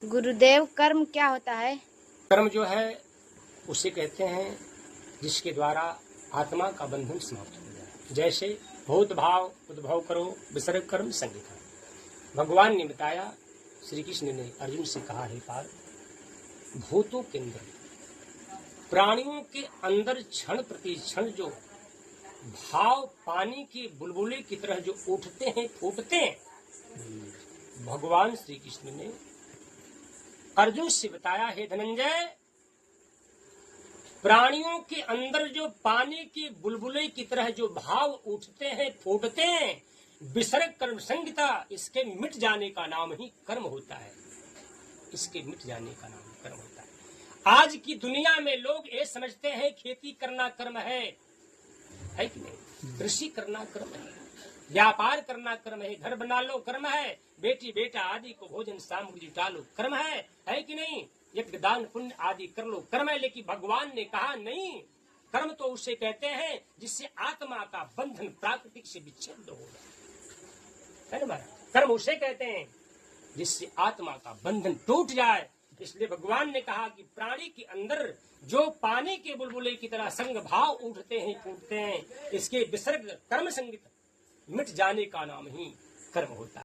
गुरुदेव, कर्म क्या होता है? कर्म जो है उसे कहते हैं जिसके द्वारा आत्मा का बंधन समाप्त हो जाए। जैसे भूत भाव उद्भव करो विसर्ग कर्म संगीता। भगवान ने बताया, श्री कृष्ण ने अर्जुन से कहा, है पार्थ, भूतों के अंदर, प्राणियों के अंदर क्षण प्रति क्षण जो भाव पानी के बुलबुले की तरह जो उठते हैं फूटते हैं, भगवान श्री कृष्ण ने अर्जुन से बताया, हे धनंजय, प्राणियों के अंदर जो पानी के बुलबुले की तरह जो भाव उठते हैं फूटते हैं, विसर्ग कर्म संगीता, इसके मिट जाने का नाम ही कर्म होता है। इसके मिट जाने का नाम कर्म होता है। आज की दुनिया में लोग ये समझते हैं खेती करना कर्म है कि नहीं? कृषि करना कर्म है, व्यापार करना कर्म है, घर बना लो कर्म है, बेटी बेटा आदि को भोजन सामग्री जुटा लो कर्म है कि नहीं? यज्ञ दान पुण्य आदि कर लो कर्म है। लेकिन भगवान ने कहा नहीं, कर्म तो उसे कहते हैं जिससे आत्मा का बंधन प्राकृतिक से विच्छेद हो जाए, है ना महाराज? कर्म उसे कहते हैं जिससे आत्मा का बंधन टूट जाए। इसलिए भगवान ने कहा कि प्राणी के अंदर जो पानी के बुलबुले की तरह संग भाव उठते हैं फूटते हैं, इसके विसर्ग कर्म संगीत मिट जाने का नाम ही कर्म होता है।